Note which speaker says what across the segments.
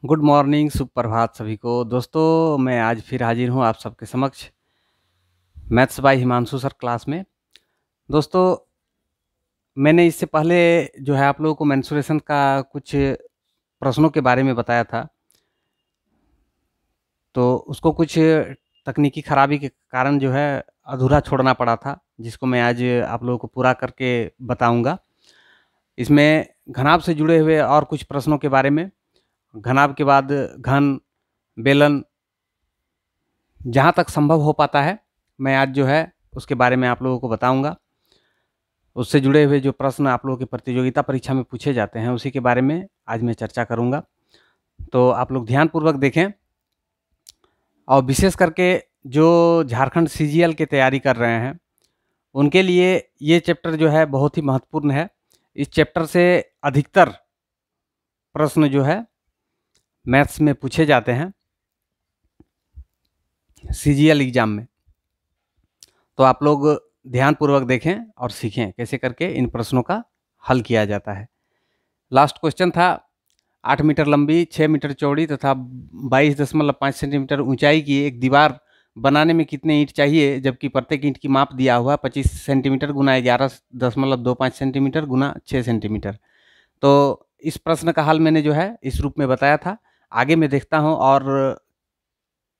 Speaker 1: Good morning, सुप्रभात सभी को। दोस्तों, मैं आज फिर हाजिर हूँ आप सबके समक्ष maths by Himanshu sir class में। दोस्तों, मैंने इससे पहले जो है आप लोगों को मेंसुरेशन का कुछ प्रश्नों के बारे में बताया था, तो उसको कुछ तकनीकी खराबी के कारण जो है अधूरा छोड़ना पड़ा था, जिसको मैं आज आप लोगों को पूरा करके बताऊंगा। इसमें घनाभ से जुड़े हुए और कुछ प्रश्नों के बारे में, घनाभ के बाद घन, बेलन, जहाँ तक संभव हो पाता है मैं आज जो है उसके बारे में आप लोगों को बताऊंगा। उससे जुड़े हुए जो प्रश्न आप लोगों की प्रतियोगिता परीक्षा में पूछे जाते हैं उसी के बारे में आज मैं चर्चा करूंगा। तो आप लोग ध्यानपूर्वक देखें, और विशेष करके जो झारखंड सीजीएल की तैयारी कर रहे हैं उनके लिए ये चैप्टर जो है बहुत ही महत्वपूर्ण है। इस चैप्टर से अधिकतर प्रश्न जो है मैथ्स में पूछे जाते हैं सीजीएल एग्जाम में। तो आप लोग ध्यानपूर्वक देखें और सीखें कैसे करके इन प्रश्नों का हल किया जाता है। लास्ट क्वेश्चन था 8 मीटर लंबी, 6 मीटर चौड़ी तथा 22.5 सेंटीमीटर ऊंचाई की एक दीवार बनाने में कितने ईंट चाहिए, जबकि प्रत्येक ईंट की माप दिया हुआ 25 सेंटीमीटर गुना 11.25 सेंटीमीटर गुना 6 सेंटीमीटर। तो इस प्रश्न का हल मैंने जो है इस रूप में बताया था। आगे मैं देखता हूँ और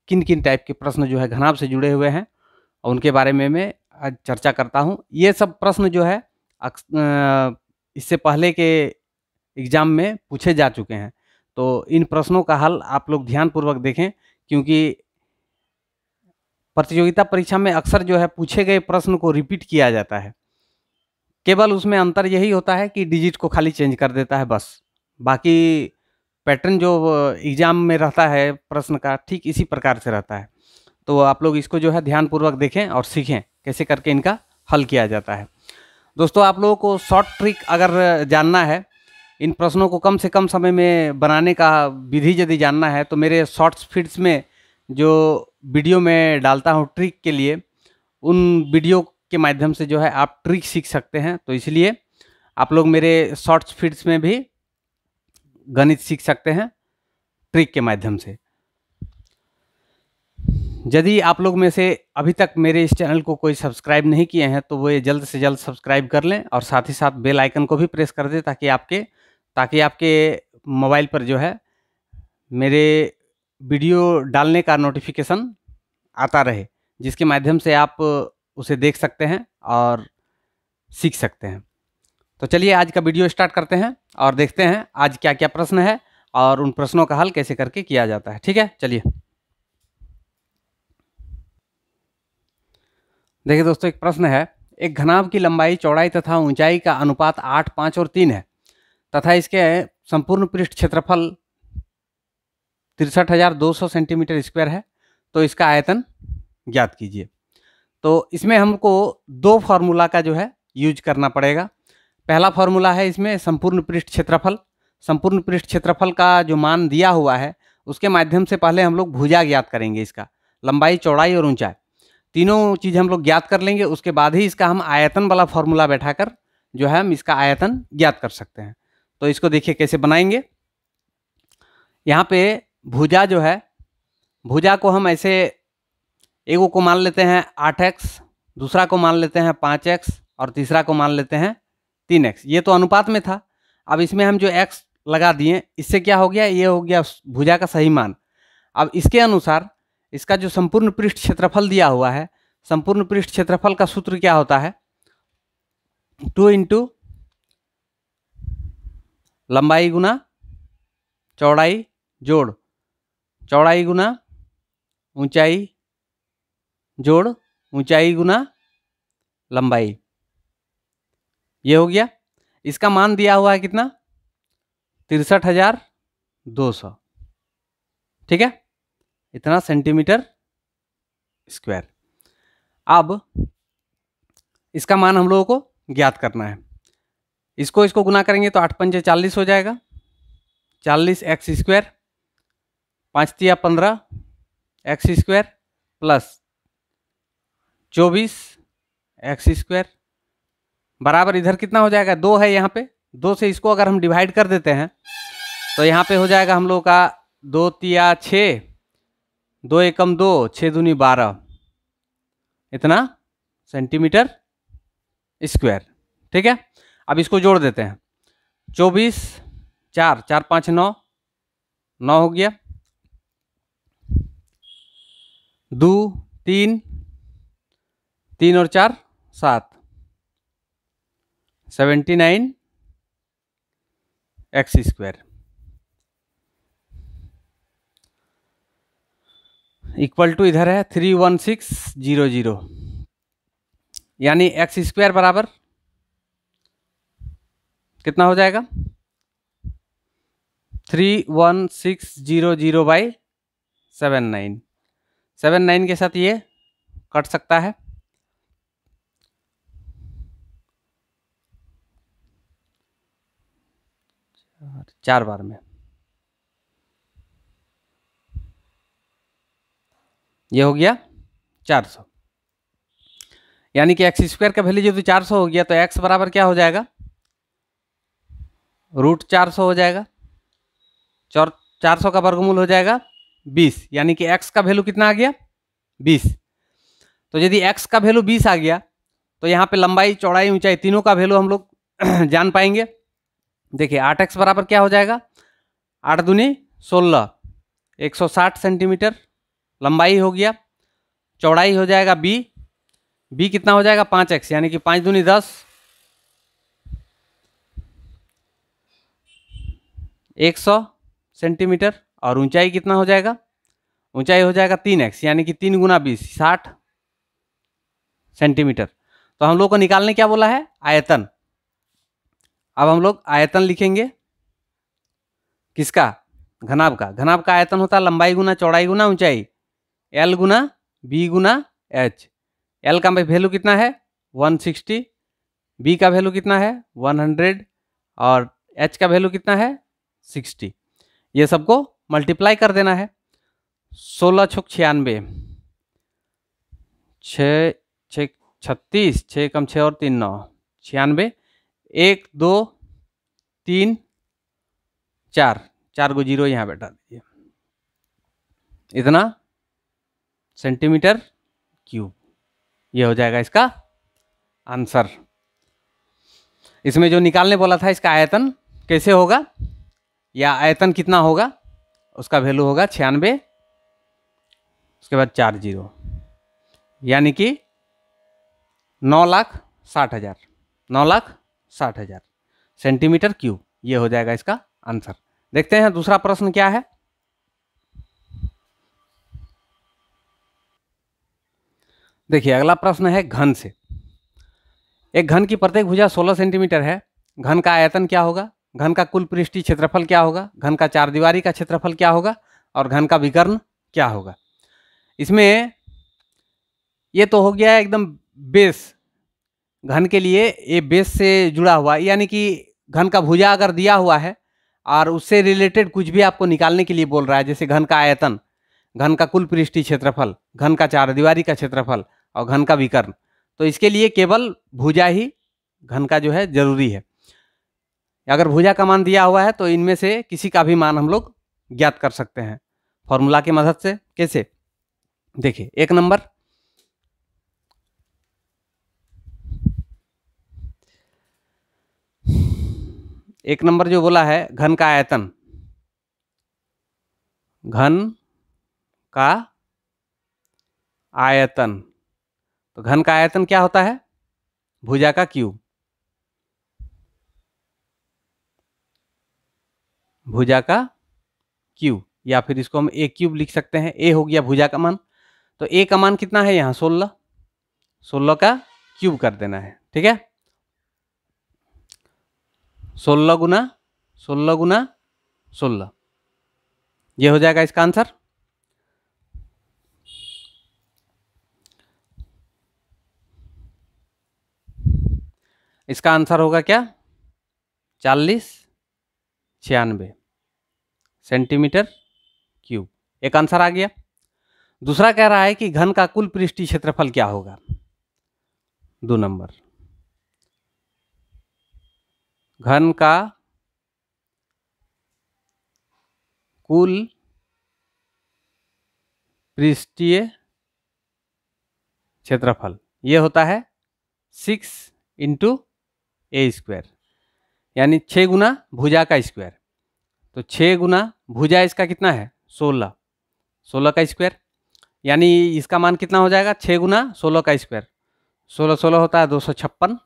Speaker 1: किन किन टाइप के प्रश्न जो है घनाभ से जुड़े हुए हैं और उनके बारे में मैं आज चर्चा करता हूँ। ये सब प्रश्न जो है इससे पहले के एग्जाम में पूछे जा चुके हैं, तो इन प्रश्नों का हल आप लोग ध्यानपूर्वक देखें, क्योंकि प्रतियोगिता परीक्षा में अक्सर जो है पूछे गए प्रश्न को रिपीट किया जाता है। केवल उसमें अंतर यही होता है कि डिजिट को खाली चेंज कर देता है, बस। बाकी पैटर्न जो एग्जाम में रहता है प्रश्न का ठीक इसी प्रकार से रहता है। तो आप लोग इसको जो है ध्यानपूर्वक देखें और सीखें कैसे करके इनका हल किया जाता है। दोस्तों, आप लोगों को शॉर्ट ट्रिक अगर जानना है, इन प्रश्नों को कम से कम समय में बनाने का विधि यदि जानना है, तो मेरे शॉर्ट्स फीड्स में जो वीडियो में डालता हूँ ट्रिक के लिए, उन वीडियो के माध्यम से जो है आप ट्रिक सीख सकते हैं। तो इसलिए आप लोग मेरे शॉर्ट्स फीड्स में भी गणित सीख सकते हैं ट्रिक के माध्यम से। यदि आप लोग में से अभी तक मेरे इस चैनल को कोई सब्सक्राइब नहीं किए हैं तो वो जल्द से जल्द सब्सक्राइब कर लें और साथ ही साथ बेल आइकन को भी प्रेस कर दें, ताकि आपके मोबाइल पर जो है मेरे वीडियो डालने का नोटिफिकेशन आता रहे, जिसके माध्यम से आप उसे देख सकते हैं और सीख सकते हैं। तो चलिए आज का वीडियो स्टार्ट करते हैं और देखते हैं आज क्या क्या प्रश्न है और उन प्रश्नों का हल कैसे करके किया जाता है। ठीक है, चलिए। देखिए दोस्तों, एक प्रश्न है, एक घनाभ की लंबाई, चौड़ाई तथा ऊंचाई का अनुपात 8, 5 और 3 है तथा इसके संपूर्ण पृष्ठ क्षेत्रफल 63,200 सेंटीमीटर स्क्वायर है, तो इसका आयतन ज्ञात कीजिए। तो इसमें हमको दो फार्मूला का जो है यूज करना पड़ेगा। पहला फार्मूला है इसमें संपूर्ण पृष्ठ क्षेत्रफल। संपूर्ण पृष्ठ क्षेत्रफल का जो मान दिया हुआ है उसके माध्यम से पहले हम लोग भुजा ज्ञात करेंगे, इसका लंबाई, चौड़ाई और ऊंचाई तीनों चीज़ हम लोग ज्ञात कर लेंगे। उसके बाद ही इसका हम आयतन वाला फॉर्मूला बैठाकर जो है हम इसका आयतन ज्ञात कर सकते हैं। तो इसको देखिए कैसे बनाएंगे। यहाँ पे भुजा जो है, भुजा को हम ऐसे एगो को मान लेते हैं 8x, दूसरा को मान लेते हैं 5x और तीसरा को मान लेते हैं 3x। ये तो अनुपात में था। अब इसमें हम जो x लगा दिए, इससे क्या हो गया, ये हो गया भुजा का सही मान। अब इसके अनुसार इसका जो संपूर्ण पृष्ठ क्षेत्रफल दिया हुआ है, संपूर्ण पृष्ठ क्षेत्रफल का सूत्र क्या होता है, 2 इंटू लंबाई गुना चौड़ाई जोड़ चौड़ाई गुना ऊंचाई जोड़ ऊंचाई गुना लंबाई। ये हो गया। इसका मान दिया हुआ है कितना, 63,200। ठीक है, इतना सेंटीमीटर स्क्वायर। अब इसका मान हम लोगों को ज्ञात करना है। इसको गुना करेंगे तो 8 पंजे 40 हो जाएगा, 40x स्क्वायर, 5 तिया 15 x square plus 24x square बराबर इधर कितना हो जाएगा, 2 है यहाँ पे। 2 से इसको अगर हम डिवाइड कर देते हैं तो यहाँ पे हो जाएगा हम लोगों का दो तिया 6, 2 एकम 2, 6 दूनी 12, इतना सेंटीमीटर स्क्वायर। ठीक है, अब इसको जोड़ देते हैं। 24, 4, 4 5 9, 9 हो गया। 2 3, 3 और 4 7, 79 एक्स स्क्वायर इक्वल टू इधर है 31600, यानी एक्स स्क्वायर बराबर कितना हो जाएगा 31600 बाई 79। 79 के साथ ये कट सकता है, चार बार में। ये हो गया 400, यानी कि एक्स स्क्वायर का वैल्यू जो 400 हो गया, तो एक्स बराबर क्या हो जाएगा √400 हो जाएगा। 400 का वर्गमूल हो जाएगा 20, यानी कि एक्स का वैल्यू कितना आ गया 20। तो यदि एक्स का वैल्यू 20 आ गया, तो यहाँ पे लंबाई चौड़ाई ऊंचाई तीनों का वैल्यू हम लोग जान पाएंगे। देखिए 8x बराबर क्या हो जाएगा 8 दूनी 16, 160 सेंटीमीटर लंबाई हो गया। चौड़ाई हो जाएगा b कितना हो जाएगा 5x, यानी कि 5 दूनी 10, 100 सेंटीमीटर। और ऊंचाई कितना हो जाएगा, ऊंचाई हो जाएगा 3x, यानी कि 3 गुना 20, 60 सेंटीमीटर। तो हम लोग को निकालने क्या बोला है आयतन। अब हम लोग आयतन लिखेंगे किसका, घनाभ का। घनाभ का आयतन होता है लंबाई गुना चौड़ाई गुना ऊंचाई, L गुना B गुना H। L का वैल्यू कितना है 160, B का वैल्यू कितना है 100 और H का वैल्यू कितना है 60। ये सबको मल्टीप्लाई कर देना है। 16 छुक 96, 6 6 36, 6 कम 6 और 3 9, 96, 1 2 3 4, 4 को जीरो यहाँ बैठा दीजिए, इतना सेंटीमीटर क्यूब। ये हो जाएगा इसका आंसर। इसमें जो निकालने बोला था इसका आयतन कैसे होगा या आयतन कितना होगा, उसका वैल्यू होगा 96, उसके बाद 4 जीरो, यानी कि 9,60,000, 9,60,000 सेंटीमीटर क्यूब। ये हो जाएगा इसका आंसर। देखते हैं दूसरा प्रश्न क्या है। देखिए अगला प्रश्न है घन से। एक घन की प्रत्येक भुजा 16 सेंटीमीटर है। घन का आयतन क्या होगा, घन का कुल पृष्ठीय क्षेत्रफल क्या होगा, घन का चारदीवारी का क्षेत्रफल क्या होगा और घन का विकर्ण क्या होगा। इसमें ये तो हो गया एकदम बेस, घन के लिए ये बेस से जुड़ा हुआ, यानी कि घन का भुजा अगर दिया हुआ है और उससे रिलेटेड कुछ भी आपको निकालने के लिए बोल रहा है, जैसे घन का आयतन, घन का कुल पृष्ठीय क्षेत्रफल, घन का चारदीवारी का क्षेत्रफल और घन का विकर्ण, तो इसके लिए केवल भुजा ही घन का जो है जरूरी है। अगर भुजा का मान दिया हुआ है तो इनमें से किसी का भी मान हम लोग ज्ञात कर सकते हैं फॉर्मूला की मदद से। कैसे, देखिए एक नंबर, एक नंबर जो बोला है घन का आयतन, घन का आयतन, तो घन का आयतन क्या होता है भुजा का क्यूब, भुजा का क्यूब, या फिर इसको हम ए क्यूब लिख सकते हैं। ए हो गया भुजा का मान, तो ए का मान कितना है यहाँ 16, 16 का क्यूब कर देना है। ठीक है, 16 गुना 16 गुना 16, ये हो जाएगा इसका आंसर। इसका आंसर होगा क्या 4096 सेंटीमीटर क्यूब। एक आंसर आ गया। दूसरा कह रहा है कि घन का कुल पृष्ठीय क्षेत्रफल क्या होगा। 2 नंबर, घन का कुल पृष्ठीय क्षेत्रफल ये होता है 6 इंटू ए स्क्वायर, यानी 6 गुना भुजा का स्क्वायर। तो 6 गुना भुजा इसका कितना है 16, 16 का स्क्वायर, यानी इसका मान कितना हो जाएगा 6 गुना 16 का स्क्वायर, 16 16 होता है 256,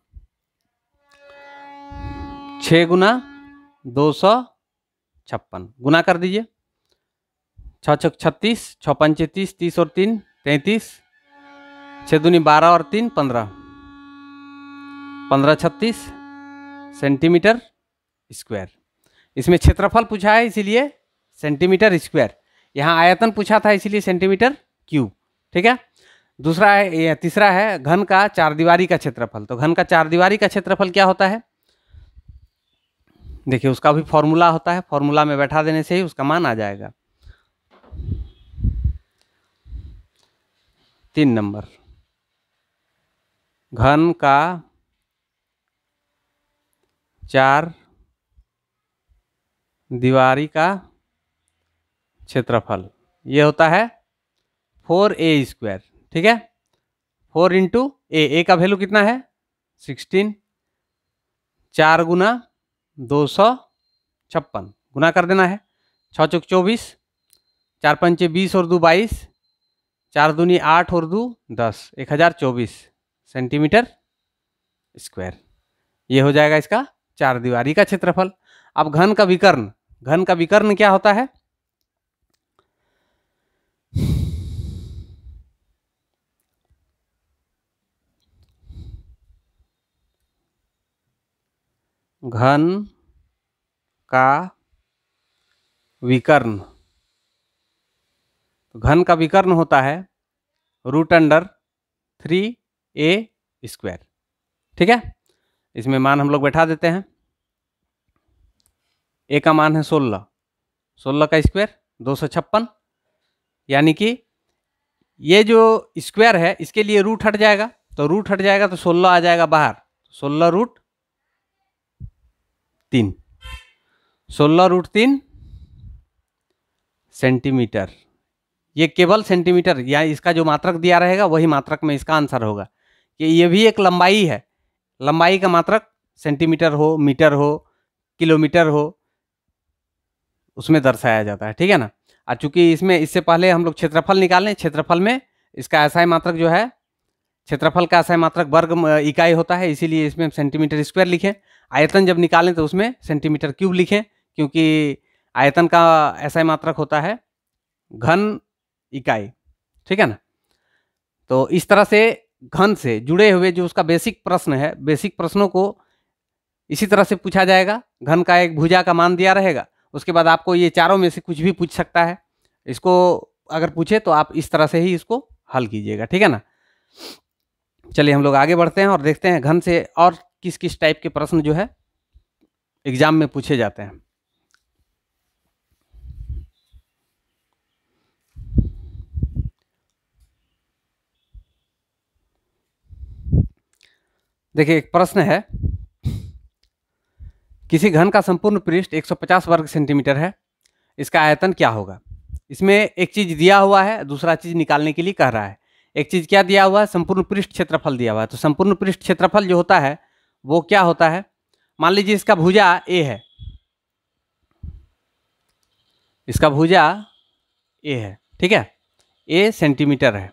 Speaker 1: 6 गुना 256 गुना कर दीजिए, 6 छक 36, 6 पंचे 30, 30 और 3 33, 6 दूनी 12 और 3 15, 15 36 सेंटीमीटर स्क्वायर। इसमें क्षेत्रफल पूछा है इसीलिए सेंटीमीटर स्क्वायर, यहाँ आयतन पूछा था इसीलिए सेंटीमीटर क्यूब। ठीक है, दूसरा है, तीसरा है घन का चारदीवारी का क्षेत्रफल। तो घन का चारदीवारी का क्षेत्रफल क्या होता है, देखिए उसका भी फॉर्मूला होता है, फॉर्मूला में बैठा देने से ही उसका मान आ जाएगा। 3 नंबर, घन का चार दीवारी का क्षेत्रफल ये होता है 4a स्क्वायर। ठीक है, 4 इंटू ए का वैल्यू कितना है 16, 4 गुना 256 गुना कर देना है, 6 चौक 24, 4 पंचे 20 और 2 22, 4 दूनी 8 और 2 10, 1024 सेंटीमीटर स्क्वायर। ये हो जाएगा इसका चार दीवारी का क्षेत्रफल। अब घन का विकर्ण, घन का विकर्ण क्या होता है, घन का विकर्ण, घन का विकर्ण होता है √3a स्क्वायर। ठीक है, इसमें मान हम लोग बैठा देते हैं। ए का मान है 16, 16 का स्क्वायर 256, यानी कि ये जो स्क्वायर है इसके लिए रूट हट जाएगा, तो रूट हट जाएगा तो 16 आ जाएगा बाहर, 16√3, 16√3 सेंटीमीटर। ये केवल सेंटीमीटर, या इसका जो मात्रक दिया रहेगा वही मात्रक में इसका आंसर होगा, कि ये भी एक लंबाई है, लंबाई का मात्रक सेंटीमीटर हो, मीटर हो, किलोमीटर हो, उसमें दर्शाया जाता है। ठीक है ना। और चूंकि इसमें इससे पहले हम लोग क्षेत्रफल निकालें, क्षेत्रफल में इसका एसआई मात्रक जो है, क्षेत्रफल का एसआई मात्रक वर्ग इकाई होता है, इसीलिए इसमें सेंटीमीटर स्क्वायर लिखें। आयतन जब निकालें तो उसमें सेंटीमीटर क्यूब लिखें, क्योंकि आयतन का एसआई मात्रक होता है घन इकाई। ठीक है ना। तो इस तरह से घन से जुड़े हुए जो उसका बेसिक प्रश्न है, बेसिक प्रश्नों को इसी तरह से पूछा जाएगा। घन का एक भुजा का मान दिया रहेगा, उसके बाद आपको ये चारों में से कुछ भी पूछ सकता है। इसको अगर पूछे तो आप इस तरह से ही इसको हल कीजिएगा। ठीक है ना। चलिए हम लोग आगे बढ़ते हैं और देखते हैं घन से और किस किस टाइप के प्रश्न जो है एग्जाम में पूछे जाते हैं। देखिए एक प्रश्न है, किसी घन का संपूर्ण पृष्ठ 150 वर्ग सेंटीमीटर है, इसका आयतन क्या होगा। इसमें एक चीज दिया हुआ है, दूसरा चीज निकालने के लिए कह रहा है। एक चीज क्या दिया हुआ है, संपूर्ण पृष्ठ क्षेत्रफल दिया हुआ है। तो संपूर्ण पृष्ठ क्षेत्रफल जो होता है वो क्या होता है, मान लीजिए इसका भुजा ए है, इसका भुजा ए है। ठीक है, ए सेंटीमीटर है,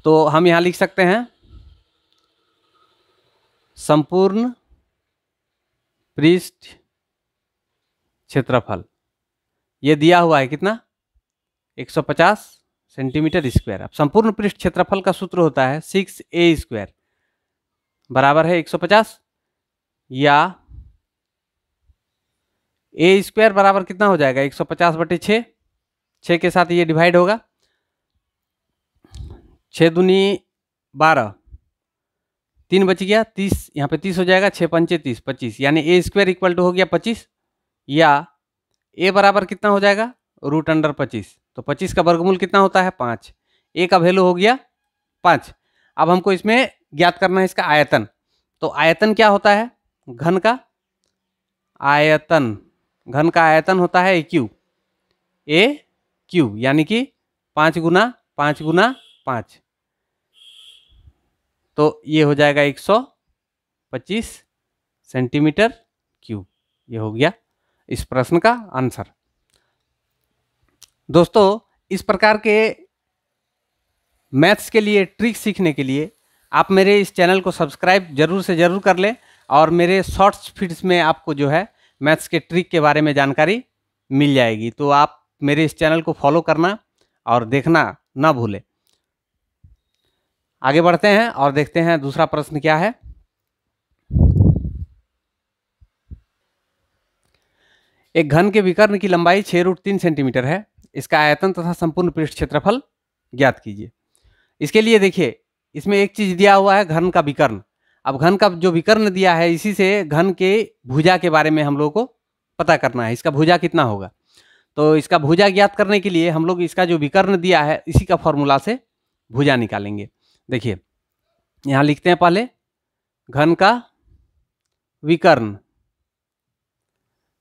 Speaker 1: तो हम यहां लिख सकते हैं संपूर्ण पृष्ठ क्षेत्रफल ये दिया हुआ है कितना 150 सेंटीमीटर स्क्वायर। अब संपूर्ण पृष्ठ क्षेत्रफल का सूत्र होता है 6a स्क्वायर बराबर है 150, या a स्क्वायर बराबर कितना हो जाएगा 150/6, 6 के साथ ये डिवाइड होगा, 6 दूनी 12, 3 बच गया 30, यहाँ पे 30 हो जाएगा, 6 पंचे 30 25, यानी a स्क्वायर इक्वल टू हो गया 25, या a बराबर कितना हो जाएगा √25। तो 25 का वर्गमूल कितना होता है 5, a का वैल्यू हो गया 5। अब हमको इसमें ज्ञात करना है इसका आयतन। तो आयतन क्या होता है, घन का आयतन, घन का आयतन होता है a क्यूब, यानी कि 5 गुना 5 गुना 5, तो ये हो जाएगा 125 सेंटीमीटर क्यूब। ये हो गया इस प्रश्न का आंसर। दोस्तों, इस प्रकार के मैथ्स के लिए ट्रिक सीखने के लिए आप मेरे इस चैनल को सब्सक्राइब जरूर से ज़रूर कर लें, और मेरे शॉर्ट्स फीड्स में आपको जो है मैथ्स के ट्रिक के बारे में जानकारी मिल जाएगी। तो आप मेरे इस चैनल को फॉलो करना और देखना ना भूलें। आगे बढ़ते हैं और देखते हैं दूसरा प्रश्न क्या है। एक घन के विकर्ण की लंबाई 6√3 सेंटीमीटर है। इसका आयतन तथा संपूर्ण पृष्ठ क्षेत्रफल ज्ञात कीजिए। इसके लिए देखिए, इसमें एक चीज दिया हुआ है, घन का विकर्ण। अब घन का जो विकर्ण दिया है, इसी से घन के भुजा के बारे में हम लोग को पता करना है। इसका भुजा कितना होगा, तो इसका भुजा ज्ञात करने के लिए हम लोग इसका जो विकर्ण दिया है, इसी का फॉर्मूला से भुजा निकालेंगे। देखिए, यहाँ लिखते हैं पहले घन का विकर्ण।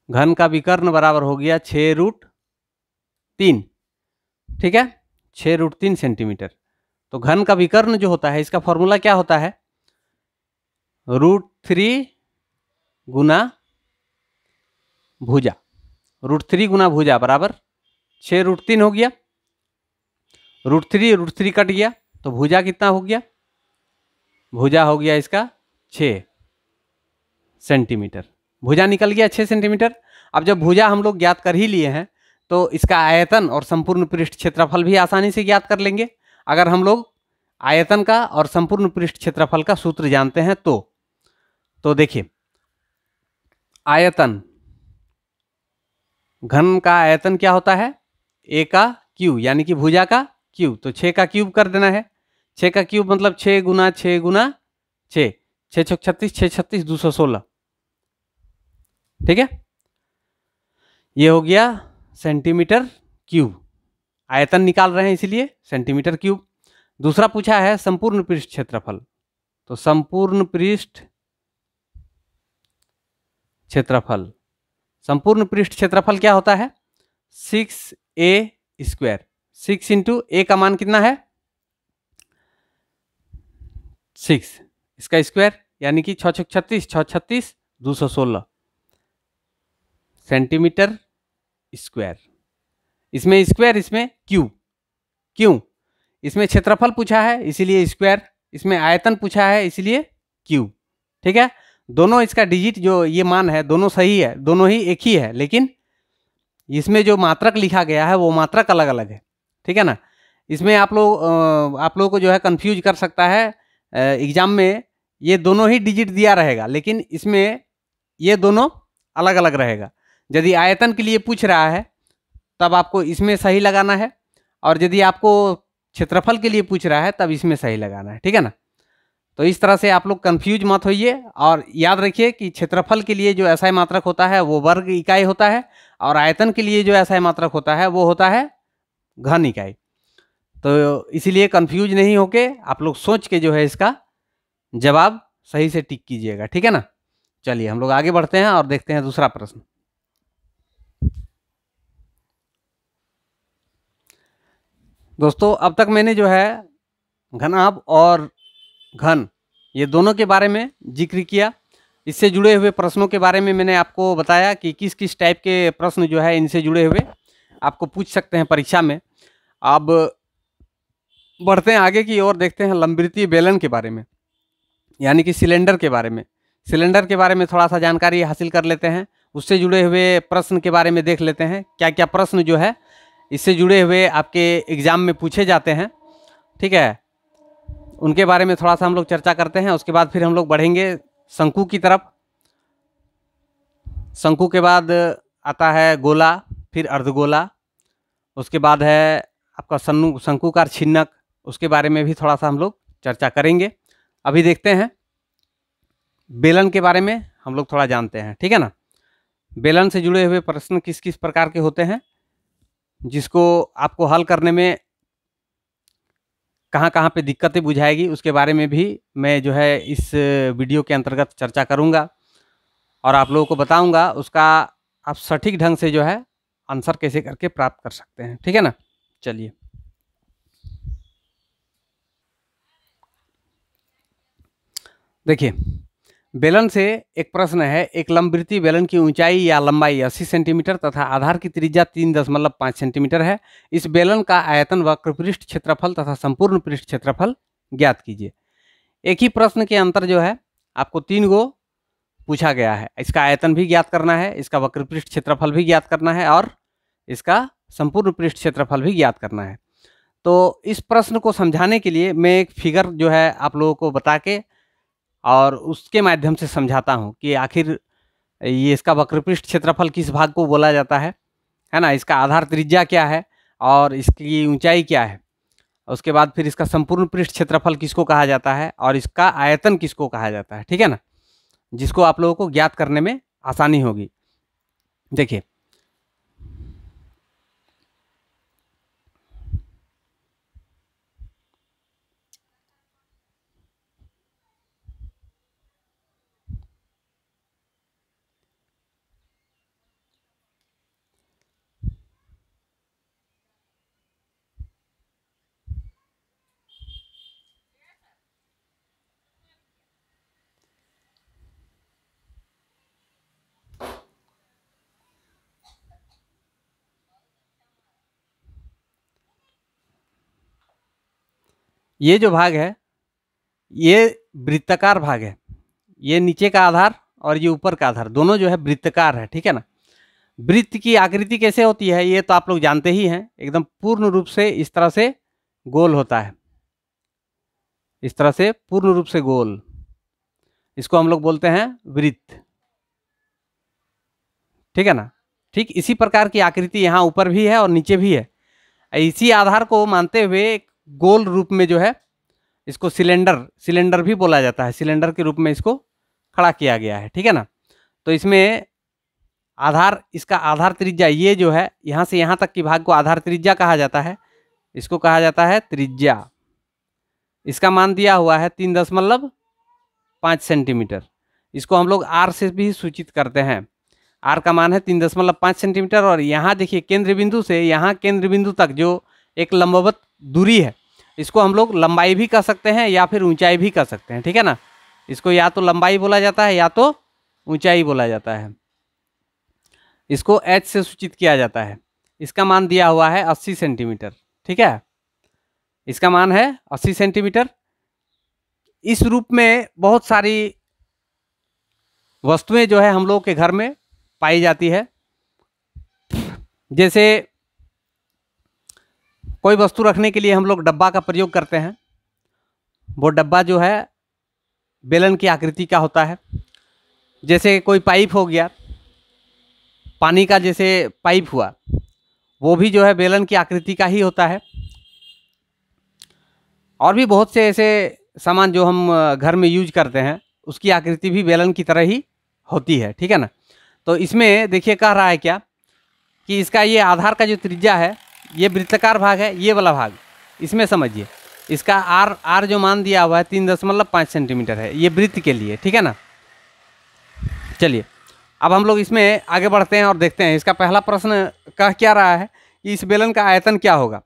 Speaker 1: घन का विकर्ण बराबर हो गया 6√3, ठीक है, 6√3 सेंटीमीटर। तो घन का विकर्ण जो होता है, इसका फॉर्मूला क्या होता है, √3 गुना भुजा। √3 गुना भुजा बराबर 6√3 हो गया। √3 कट गया, तो भुजा कितना हो गया, भुजा हो गया इसका 6 सेंटीमीटर। भुजा निकल गया 6 सेंटीमीटर। अब जब भुजा हम लोग ज्ञात कर ही लिए हैं, तो इसका आयतन और संपूर्ण पृष्ठ क्षेत्रफल भी आसानी से ज्ञात कर लेंगे, अगर हम लोग आयतन का और संपूर्ण पृष्ठ क्षेत्रफल का सूत्र जानते हैं तो देखिए, आयतन, घन का आयतन क्या होता है, a का क्यूब, यानी कि भुजा का क्यूब। तो 6 का क्यूब कर देना है। 6 का क्यूब मतलब 6 गुना 6 गुना 6, 6 छक 36, 6 36 216, ठीक है। ये हो गया सेंटीमीटर क्यूब। आयतन निकाल रहे हैं इसलिए सेंटीमीटर क्यूब। दूसरा पूछा है संपूर्ण पृष्ठ क्षेत्रफल। तो संपूर्ण पृष्ठ क्षेत्रफल, संपूर्ण पृष्ठ क्षेत्रफल क्या होता है, 6a²। 6 इंटू ए का मान कितना है, 6, इसका स्क्वायर यानी कि 6 छक 36, 6 36 216 सेंटीमीटर स्क्वायर। इसमें स्क्वायर, इसमें क्यूब। क्यों, इसमें क्षेत्रफल पूछा है इसीलिए स्क्वायर, इसमें आयतन पूछा है इसीलिए क्यूब, ठीक है। दोनों इसका डिजिट जो ये मान है, दोनों सही है, दोनों ही एक ही है, लेकिन इसमें जो मात्रक लिखा गया है वो मात्रक अलग अलग है, ठीक है ना। इसमें आप लोगों को जो है कंफ्यूज कर सकता है एग्जाम में। ये दोनों ही डिजिट दिया रहेगा, लेकिन इसमें ये दोनों अलग अलग रहेगा। यदि आयतन के लिए पूछ रहा है तब आपको इसमें सही लगाना है, और यदि आपको क्षेत्रफल के लिए पूछ रहा है तब इसमें सही लगाना है, ठीक है ना। तो इस तरह से आप लोग कंफ्यूज मत होइए, और याद रखिए कि क्षेत्रफल के लिए जो एसआई मात्रक होता है वो वर्ग इकाई होता है, और आयतन के लिए जो एसआई मात्रक होता है वो होता है घन इकाई। तो इसीलिए कंफ्यूज नहीं होके आप लोग सोच के जो है इसका जवाब सही से टिक कीजिएगा, ठीक है ना। चलिए हम लोग आगे बढ़ते हैं और देखते हैं दूसरा प्रश्न। दोस्तों, अब तक मैंने जो है घनाभ और घन, ये दोनों के बारे में जिक्र किया। इससे जुड़े हुए प्रश्नों के बारे में मैंने आपको बताया कि किस किस टाइप के प्रश्न जो है इनसे जुड़े हुए आपको पूछ सकते हैं परीक्षा में। अब बढ़ते हैं आगे की ओर, देखते हैं लंबवृत्तीय बेलन के बारे में, यानी कि सिलेंडर के बारे में। सिलेंडर के बारे में थोड़ा सा जानकारी हासिल कर लेते हैं, उससे जुड़े हुए प्रश्न के बारे में देख लेते हैं, क्या क्या प्रश्न जो है इससे जुड़े हुए आपके एग्ज़ाम में पूछे जाते हैं, ठीक है। उनके बारे में थोड़ा सा हम लोग चर्चा करते हैं। उसके बाद फिर हम लोग बढ़ेंगे शंकु की तरफ। शंकु के बाद आता है गोला, फिर अर्धगोला, उसके बाद है आपका शंकुकार छिन्नक, उसके बारे में भी थोड़ा सा हम लोग चर्चा करेंगे। अभी देखते हैं बेलन के बारे में हम लोग थोड़ा जानते हैं, ठीक है ना। बेलन से जुड़े हुए प्रश्न किस किस प्रकार के होते हैं, जिसको आपको हल करने में कहाँ कहाँ पे दिक्कतें बुझाएगी, उसके बारे में भी मैं जो है इस वीडियो के अंतर्गत चर्चा करूँगा, और आप लोगों को बताऊँगा उसका आप सटीक ढंग से जो है आंसर कैसे करके प्राप्त कर सकते हैं, ठीक है ना। चलिए देखिए, बेलन से एक प्रश्न है, एक लंबवृत्तीय बेलन की ऊंचाई या लंबाई 80 सेंटीमीटर तथा आधार की त्रिज्या 3.5 सेंटीमीटर है। इस बेलन का आयतन, वक्रपृष्ठ क्षेत्रफल तथा संपूर्ण पृष्ठ क्षेत्रफल ज्ञात कीजिए। एक ही प्रश्न के अंतर जो है आपको 3 गो पूछा गया है। इसका आयतन भी ज्ञात करना है, इसका वक्रपृष्ठ क्षेत्रफल भी ज्ञात करना है और इसका संपूर्ण पृष्ठ क्षेत्रफल भी ज्ञात करना है। तो इस प्रश्न को समझाने के लिए मैं एक फिगर जो है आप लोगों को बता के और उसके माध्यम से समझाता हूँ कि आखिर ये इसका वक्रपृष्ठ क्षेत्रफल किस भाग को बोला जाता है ना, इसका आधार त्रिज्या क्या है और इसकी ऊंचाई क्या है, उसके बाद फिर इसका संपूर्ण पृष्ठ क्षेत्रफल किसको कहा जाता है और इसका आयतन किसको कहा जाता है, ठीक है ना, जिसको आप लोगों को ज्ञात करने में आसानी होगी। देखिए, ये जो भाग है ये वृत्ताकार भाग है। ये नीचे का आधार और ये ऊपर का आधार दोनों जो है वृत्ताकार है, ठीक है ना। वृत्त की आकृति कैसे होती है ये तो आप लोग जानते ही हैं, एकदम पूर्ण रूप से इस तरह से गोल होता है, इस तरह से पूर्ण रूप से गोल, इसको हम लोग बोलते हैं वृत्त, ठीक है ना। ठीक इसी प्रकार की आकृति यहाँ ऊपर भी है और नीचे भी है। इसी आधार को मानते हुए एक गोल रूप में जो है इसको सिलेंडर भी बोला जाता है, सिलेंडर के रूप में इसको खड़ा किया गया है, ठीक है ना। तो इसमें आधार, इसका आधार त्रिज्या ये जो है यहाँ से यहाँ तक की भाग को आधार त्रिज्या कहा जाता है, इसको कहा जाता है त्रिज्या। इसका मान दिया हुआ है 3.5 सेंटीमीटर। इसको हम लोग आर से भी सूचित करते हैं। आर का मान है 3.5 सेंटीमीटर और यहाँ देखिए केंद्र बिंदु से यहाँ केंद्र बिंदु तक जो एक लंबवत दूरी है इसको हम लोग लंबाई भी कह सकते हैं या फिर ऊंचाई भी कह सकते हैं, ठीक है ना। इसको या तो लंबाई बोला जाता है या तो ऊंचाई बोला जाता है। इसको एच से सूचित किया जाता है। इसका मान दिया हुआ है 80 सेंटीमीटर, ठीक है। इसका मान है 80 सेंटीमीटर। इस रूप में बहुत सारी वस्तुएं जो है हम लोग के घर में पाई जाती है। जैसे कोई वस्तु रखने के लिए हम लोग डब्बा का प्रयोग करते हैं। वो डब्बा जो है बेलन की आकृति का होता है। जैसे कोई पाइप हो गया, पानी का जैसे पाइप हुआ, वो भी जो है बेलन की आकृति का ही होता है। और भी बहुत से ऐसे सामान जो हम घर में यूज करते हैं उसकी आकृति भी बेलन की तरह ही होती है, ठीक है ना। तो इसमें देखिए कह रहा है क्या कि इसका ये आधार का जो त्रिज्या है ये वृत्ताकार भाग है, ये वाला भाग, इसमें समझिए इसका आर जो मान दिया हुआ है 3.5 सेंटीमीटर है, ये वृत्त के लिए, ठीक है ना। चलिए अब हम लोग इसमें आगे बढ़ते हैं और देखते हैं इसका पहला प्रश्न कह क्या रहा है कि इस बेलन का आयतन क्या होगा।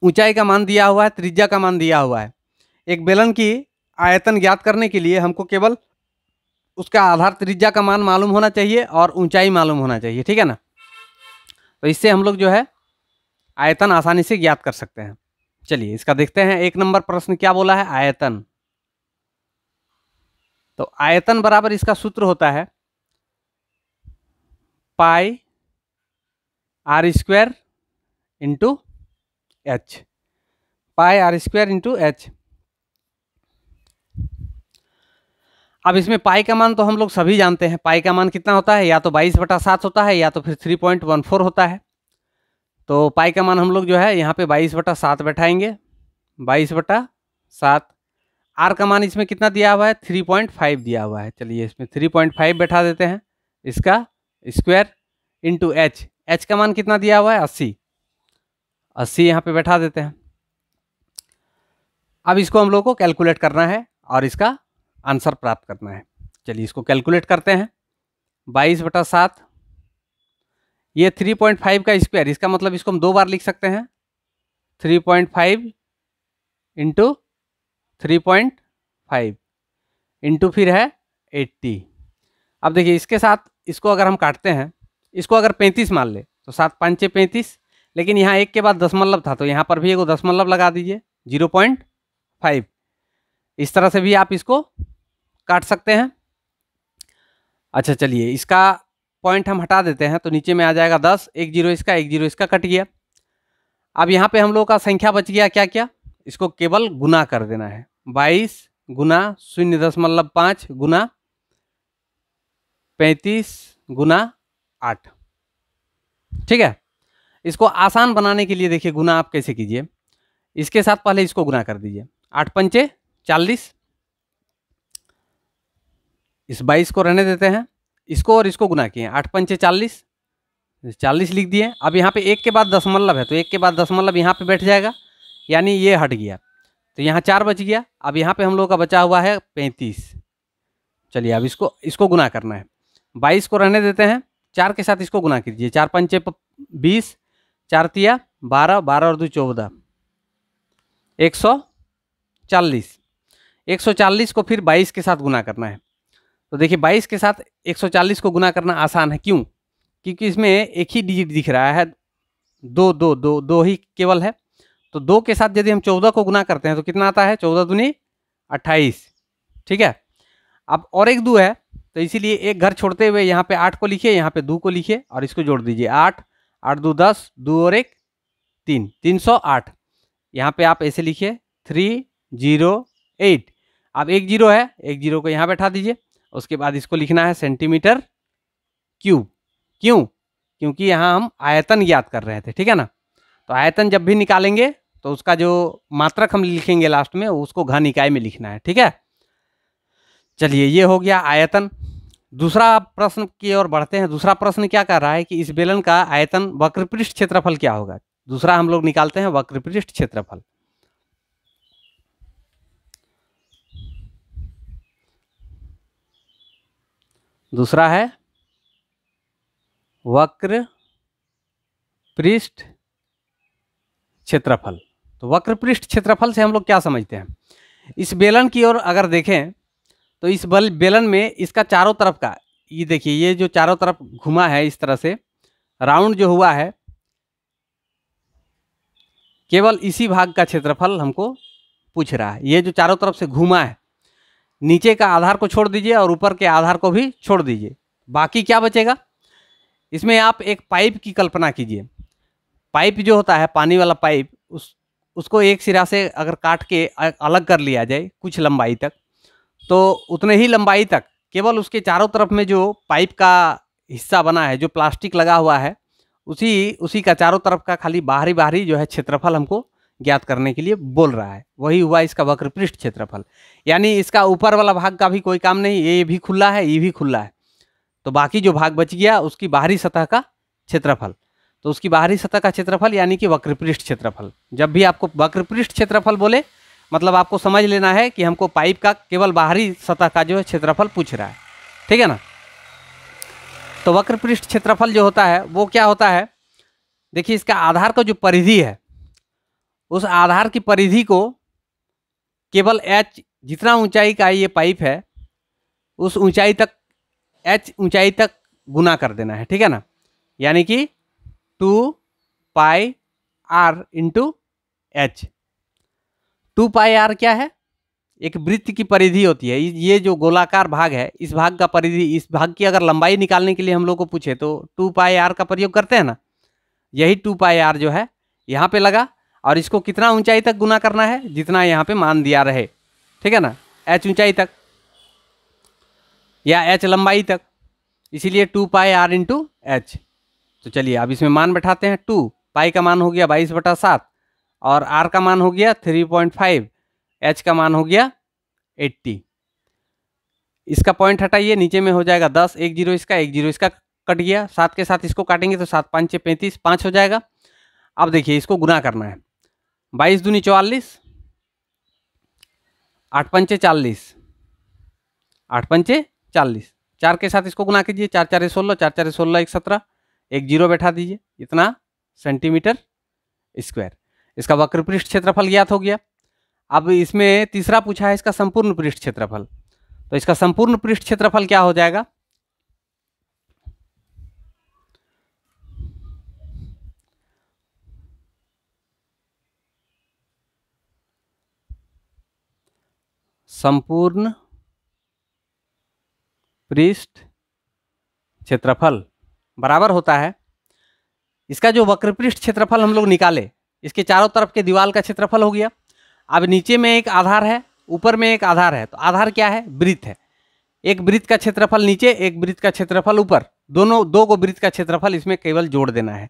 Speaker 1: ऊंचाई का मान दिया हुआ है, त्रिज्या का मान दिया हुआ है। एक बेलन की आयतन ज्ञात करने के लिए हमको केवल उसका आधार त्रिज्या का मान मालूम होना चाहिए और ऊंचाई मालूम होना चाहिए, ठीक है ना। तो इससे हम लोग जो है आयतन आसानी से ज्ञात कर सकते हैं। चलिए इसका देखते हैं। 1 नंबर प्रश्न क्या बोला है, आयतन। तो आयतन बराबर इसका सूत्र होता है pi R square into H, pi R square into H. अब इसमें पाई का मान तो हम लोग सभी जानते हैं, पाई का मान कितना होता है, या तो 22/7 होता है या तो फिर 3.14 होता है। तो पाई का मान हम लोग जो है यहाँ पे 22/7 बैठाएंगे, 22/7। आर का मान इसमें कितना दिया हुआ है, 3.5 दिया हुआ है। चलिए इसमें 3.5 बैठा देते हैं, इसका स्क्वायर इंटू एच। एच का मान कितना दिया हुआ है, 80 यहाँ पे बैठा देते हैं। अब इसको हम लोग को कैलकुलेट करना है और इसका आंसर प्राप्त करना है। चलिए इसको कैलकुलेट करते हैं। 22/7, ये 3.5 का स्क्वायर, इसका मतलब इसको हम 2 बार लिख सकते हैं, 3.5 इंटू 3.5, इंटू फिर है 80। अब देखिए इसके साथ इसको अगर हम काटते हैं, इसको अगर 35 मान ले तो 7 5 35, लेकिन यहाँ एक के बाद दशमलव था तो यहाँ पर भी एगो दशमलव लगा दीजिए 0.5। इस तरह से भी आप इसको काट सकते हैं। अच्छा चलिए इसका पॉइंट हम हटा देते हैं तो नीचे में आ जाएगा 10, 1 0 इसका, 1 0 इसका कट गया। अब यहाँ पे हम लोग का संख्या बच गया क्या क्या, इसको केवल गुना कर देना है। 22 गुना 0.5 गुना 35 गुना 8। ठीक है, इसको आसान बनाने के लिए देखिए गुना आप कैसे कीजिए, इसके साथ पहले इसको गुना कर दीजिए। 8 पंचे 40, इस 22 को रहने देते हैं, इसको और इसको गुना किए, 8 पंचे 40, 40 लिख दिए। अब यहाँ पे एक के बाद दशमलव है तो एक के बाद दशमलव यहाँ पे बैठ जाएगा, यानी ये हट गया तो यहाँ 4 बच गया। अब यहाँ पे हम लोग का बचा हुआ है 35। चलिए अब इसको गुना करना है। 22 को रहने देते हैं, 4 के साथ इसको गुना कीजिए। 4 पंचे 20, 4 तिया 12, 12 और 2 14, 140। 140 को फिर 22 के साथ गुना करना है। तो देखिए 22 के साथ 140 को गुना करना आसान है, क्यों? क्योंकि इसमें एक ही डिजिट दिख रहा है, दो ही केवल है। तो 2 के साथ यदि हम 14 को गुना करते हैं तो कितना आता है, 14 दूनी 28। ठीक है, अब और एक 2 है तो इसीलिए एक घर छोड़ते हुए यहाँ पे 8 को लिखिए, यहाँ पे 2 को लिखिए और इसको जोड़ दीजिए। 8 8 2 10, 2 और 1 3, 308। यहाँ पे आप ऐसे लिखिए 308। अब 1 0 है, 1 0 को यहाँ बैठा दीजिए। उसके बाद इसको लिखना है सेंटीमीटर क्यूब। क्यों? क्योंकि यहाँ हम आयतन ज्ञात कर रहे थे। ठीक है ना, तो आयतन जब भी निकालेंगे तो उसका जो मात्रक हम लिखेंगे लास्ट में उसको घन इकाई में लिखना है। ठीक है, चलिए ये हो गया आयतन। दूसरा प्रश्न की ओर बढ़ते हैं। दूसरा प्रश्न क्या कर रहा है कि इस बेलन का आयतन वक्रपृष्ठ क्षेत्रफल क्या होगा। दूसरा हम लोग निकालते हैं वक्रपृष्ठ क्षेत्रफल। दूसरा है वक्र पृष्ठ क्षेत्रफल। तो वक्र पृष्ठ क्षेत्रफल से हम लोग क्या समझते हैं, इस बेलन की ओर अगर देखें तो इस बेलन में इसका चारों तरफ का, ये देखिए ये जो चारों तरफ घुमा है इस तरह से राउंड जो हुआ है, केवल इसी भाग का क्षेत्रफल हमको पूछ रहा है। ये जो चारों तरफ से घुमा है, नीचे का आधार को छोड़ दीजिए और ऊपर के आधार को भी छोड़ दीजिए, बाकी क्या बचेगा। इसमें आप एक पाइप की कल्पना कीजिए। पाइप जो होता है पानी वाला पाइप, उसको एक सिरा से अगर काट के अलग कर लिया जाए कुछ लंबाई तक, तो उतने ही लंबाई तक केवल उसके चारों तरफ में जो पाइप का हिस्सा बना है, जो प्लास्टिक लगा हुआ है, उसी का चारों तरफ का खाली बाहरी जो है क्षेत्रफल हमको ज्ञात करने के लिए बोल रहा है। वही हुआ इसका वक्र पृष्ठ क्षेत्रफल। यानी इसका ऊपर वाला भाग का भी कोई काम नहीं, ये भी खुला है, ये भी खुला है, तो बाकी जो भाग बच गया उसकी बाहरी सतह का क्षेत्रफल। तो उसकी बाहरी सतह का क्षेत्रफल यानी कि वक्र पृष्ठ क्षेत्रफल। जब भी आपको वक्र पृष्ठ क्षेत्रफल बोले मतलब आपको समझ लेना है कि हमको पाइप का केवल बाहरी सतह का जो है क्षेत्रफल पूछ रहा है। ठीक है ना, तो वक्र पृष्ठ क्षेत्रफल जो होता है वो क्या होता है, देखिए इसका आधार का जो परिधि है, उस आधार की परिधि को केवल h, जितना ऊंचाई का ये पाइप है उस ऊंचाई तक, h ऊंचाई तक गुना कर देना है। ठीक है ना, यानी कि 2 पाई r इंटू h। 2 पाई r क्या है, एक वृत्त की परिधि होती है। ये जो गोलाकार भाग है, इस भाग का परिधि, इस भाग की अगर लंबाई निकालने के लिए हम लोग को पूछे तो 2 पाई r का प्रयोग करते हैं ना। यही 2 पाई r जो है यहाँ पे लगा और इसको कितना ऊंचाई तक गुना करना है, जितना यहाँ पे मान दिया रहे। ठीक है ना, h ऊंचाई तक या h लंबाई तक, इसीलिए 2 पाई r इंटू h। तो चलिए अब इसमें मान बैठाते हैं। 2 पाई का मान हो गया 22/7 और r का मान हो गया 3.5, h का मान हो गया 80। इसका पॉइंट हटाइए, नीचे में हो जाएगा 10, 1 0 इसका, 1 0 इसका कट गया। 7 के साथ इसको काटेंगे तो 7 5 35, 5 हो जाएगा। अब देखिए इसको गुना करना है। 22 दूनी 44, 8 पंचे 40, 8 पंचे 40, 4 के साथ इसको गुना कीजिए। 4 4 16, 4 4 16 1 17, 1 0 बैठा दीजिए, इतना सेंटीमीटर स्क्वायर। इसका वक्र पृष्ठ क्षेत्रफल ज्ञात हो गया। अब इसमें तीसरा पूछा है इसका संपूर्ण पृष्ठ क्षेत्रफल। तो इसका संपूर्ण पृष्ठ क्षेत्रफल क्या हो जाएगा? संपूर्ण पृष्ठ क्षेत्रफल बराबर होता है इसका जो वक्र पृष्ठ क्षेत्रफल हम लोग निकाले, इसके चारों तरफ के दीवार का क्षेत्रफल हो गया। अब नीचे में एक आधार है, ऊपर में एक आधार है, तो आधार क्या है? वृत्त है। एक वृत्त का क्षेत्रफल नीचे, एक वृत्त का क्षेत्रफल ऊपर, दोनों दो को वृत्त का क्षेत्रफल इसमें केवल जोड़ देना है,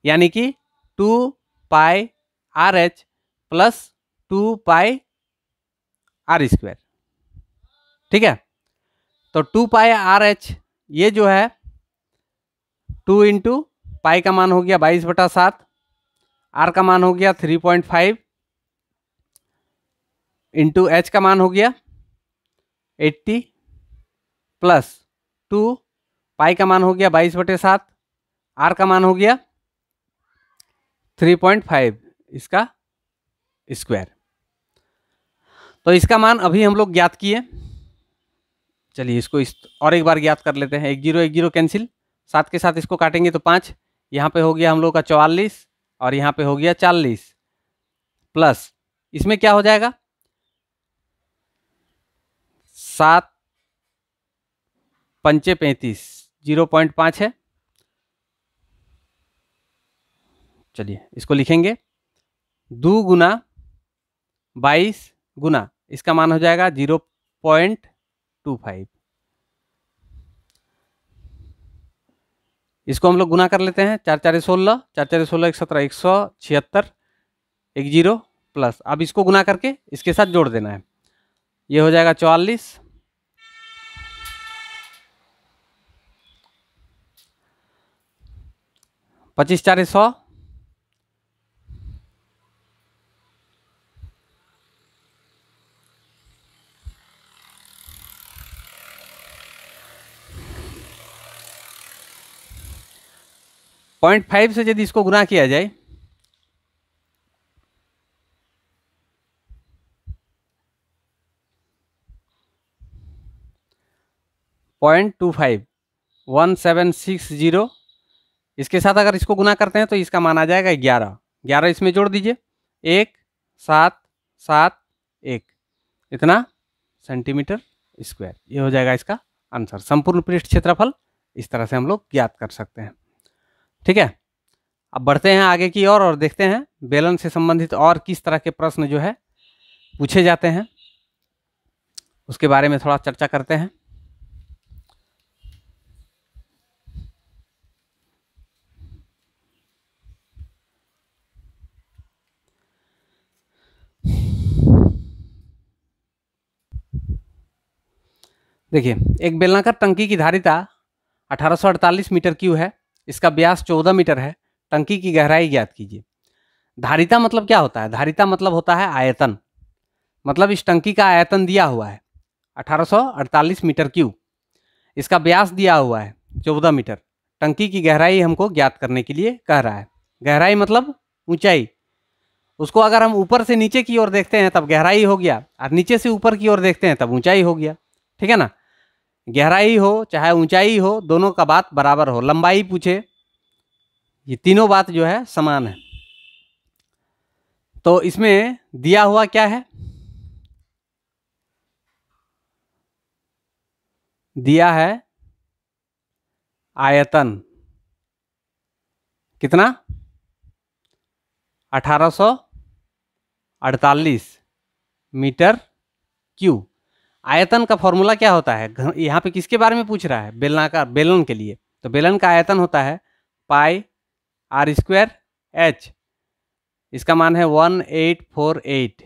Speaker 1: यानी कि 2 pi R H plus 2 pi R square. ठीक है, तो 2 पाई आर एच ये जो है 2 इंटू पाई का मान हो गया 22/7, आर का मान हो गया 3.5 इंटू एच का मान हो गया 80 प्लस 2 पाई का मान हो गया 22/7, आर का मान हो गया 3.5 इसका स्क्वायर। तो इसका मान अभी हम लोग ज्ञात किए। चलिए इसको और एक बार ज्ञात कर लेते हैं। 1 0 कैंसिल, 7 के साथ इसको काटेंगे तो 5, यहाँ पे हो गया हम लोग का 44 और यहाँ पे हो गया 40 प्लस इसमें क्या हो जाएगा 7 पंचे 35, 0.5 है। चलिए इसको लिखेंगे 2 गुना 22 गुना इसका मान हो जाएगा 0.25। इसको हम लोग गुना कर लेते हैं, 4 4 16, 4 4 16 17, 176 1 0 प्लस, अब इसको गुना करके इसके साथ जोड़ देना है, ये हो जाएगा 44 25 4 100 0.5 से यदि इसको गुना किया जाए 0.25 1760, इसके साथ अगर इसको गुना करते हैं तो इसका मान आ जाएगा 11। 11 इसमें जोड़ दीजिए, 1 7 7 1 इतना सेंटीमीटर स्क्वायर, ये हो जाएगा इसका आंसर। संपूर्ण पृष्ठ क्षेत्रफल इस तरह से हम लोग ज्ञात कर सकते हैं। ठीक है, अब बढ़ते हैं आगे की ओर और देखते हैं बेलन से संबंधित और किस तरह के प्रश्न जो है पूछे जाते हैं, उसके बारे में थोड़ा चर्चा करते हैं। देखिए, एक बेलनाकार टंकी की धारिता 1848 मीटर क्यूब है, इसका व्यास 14 मीटर है, टंकी की गहराई ज्ञात कीजिए। धारिता मतलब क्या होता है? धारिता मतलब होता है आयतन, मतलब इस टंकी का आयतन दिया हुआ है 1848 मीटर क्यूब, इसका व्यास दिया हुआ है 14 मीटर, टंकी की गहराई हमको ज्ञात करने के लिए कह रहा है। गहराई मतलब ऊंचाई, उसको अगर हम ऊपर से नीचे की ओर देखते हैं तब गहराई हो गया, और नीचे से ऊपर की ओर देखते हैं तब ऊंचाई हो गया। ठीक है ना, गहराई हो चाहे ऊंचाई हो, दोनों का बात बराबर हो। लंबाई पूछे, ये तीनों बात जो है समान है। तो इसमें दिया हुआ क्या है? दिया है आयतन, कितना? 1848 मीटर क्यूब। आयतन का फॉर्मूला क्या होता है? यहाँ पे किसके बारे में पूछ रहा है? बेलनाकार, बेलन के लिए। तो बेलन का आयतन होता है पाई आर स्क्वायर एच, इसका मान है 1848।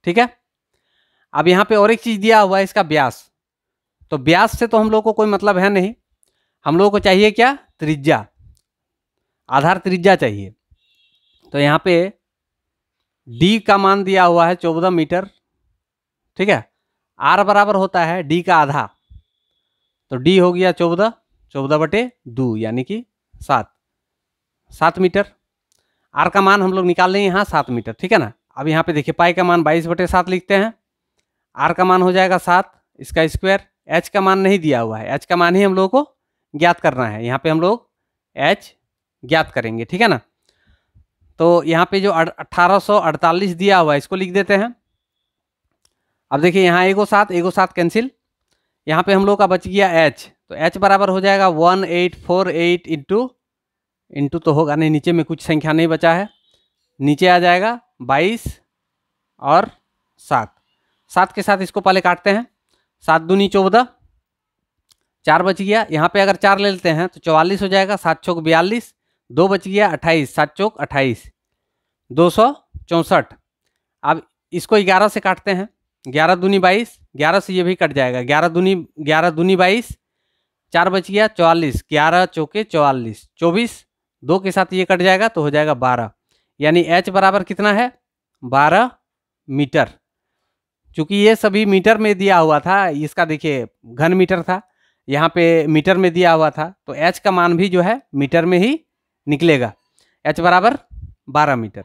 Speaker 1: ठीक है, अब यहाँ पे और एक चीज दिया हुआ है, इसका व्यास। तो व्यास से तो हम लोग को कोई मतलब है नहीं, हम लोग को चाहिए क्या? त्रिज्या, आधार त्रिज्या चाहिए। तो यहाँ पे डी का मान दिया हुआ है 14 मीटर। ठीक है, आर बराबर होता है डी का आधा, तो डी हो गया 14, 14/2 यानी कि 7 मीटर। आर का मान हम लोग निकाल लेंगे यहाँ 7 मीटर। ठीक है ना, अब यहाँ पे देखिए पाई का मान 22/7 लिखते हैं, आर का मान हो जाएगा 7, इसका स्क्वायर एच का मान नहीं दिया हुआ है, एच का मान ही हम लोगों को ज्ञात करना है। यहाँ पे हम लोग एच ज्ञात करेंगे, ठीक है ना। तो यहाँ पे जो 1848 दिया हुआ है इसको लिख देते हैं। अब देखिए यहाँ एगो साथ कैंसिल, यहाँ पे हम लोग का बच गया एच, तो एच बराबर हो जाएगा 1848 इंटू तो होगा नहीं, नीचे में कुछ संख्या नहीं बचा है, नीचे आ जाएगा 22 और 7 के साथ इसको पहले काटते हैं। 7 दूनी 14, 4 बच गया, यहाँ पे अगर 4 ले लेते हैं तो 44 हो जाएगा, 7 चौक 42, 2 बच गया 28, 7 चौक 28, 264। अब इसको 11 से काटते हैं, 11 दूनी 22, 11 से ये भी कट जाएगा, 11 दूनी 22, 4 बच गया 44, 11 चौके 44, 24, 2 के साथ ये कट जाएगा तो हो जाएगा 12, यानी एच बराबर कितना है 12 मीटर। चूंकि ये सभी मीटर में दिया हुआ था, इसका देखिए घन मीटर था, यहाँ पे मीटर में दिया हुआ था, तो एच का मान भी जो है मीटर में ही निकलेगा। एच बराबर 12 मीटर,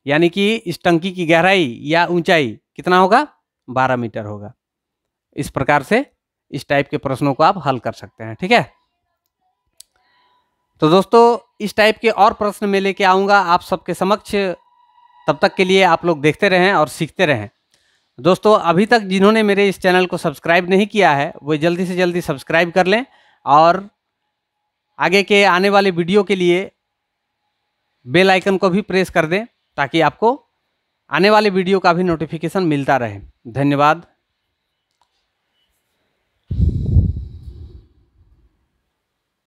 Speaker 1: यानी कि इस टंकी की गहराई या ऊंचाई कितना होगा 12 मीटर होगा। इस प्रकार से इस टाइप के प्रश्नों को आप हल कर सकते हैं, ठीक है। तो दोस्तों इस टाइप के और प्रश्न मैं लेके आऊँगा आप सबके समक्ष, तब तक के लिए आप लोग देखते रहें और सीखते रहें। दोस्तों अभी तक जिन्होंने मेरे इस चैनल को सब्सक्राइब नहीं किया है वो जल्दी से जल्दी सब्सक्राइब कर लें, और आगे के आने वाले वीडियो के लिए बेल आइकन को भी प्रेस कर दें ताकि आपको आने वाले वीडियो का भी नोटिफिकेशन मिलता रहे। धन्यवाद।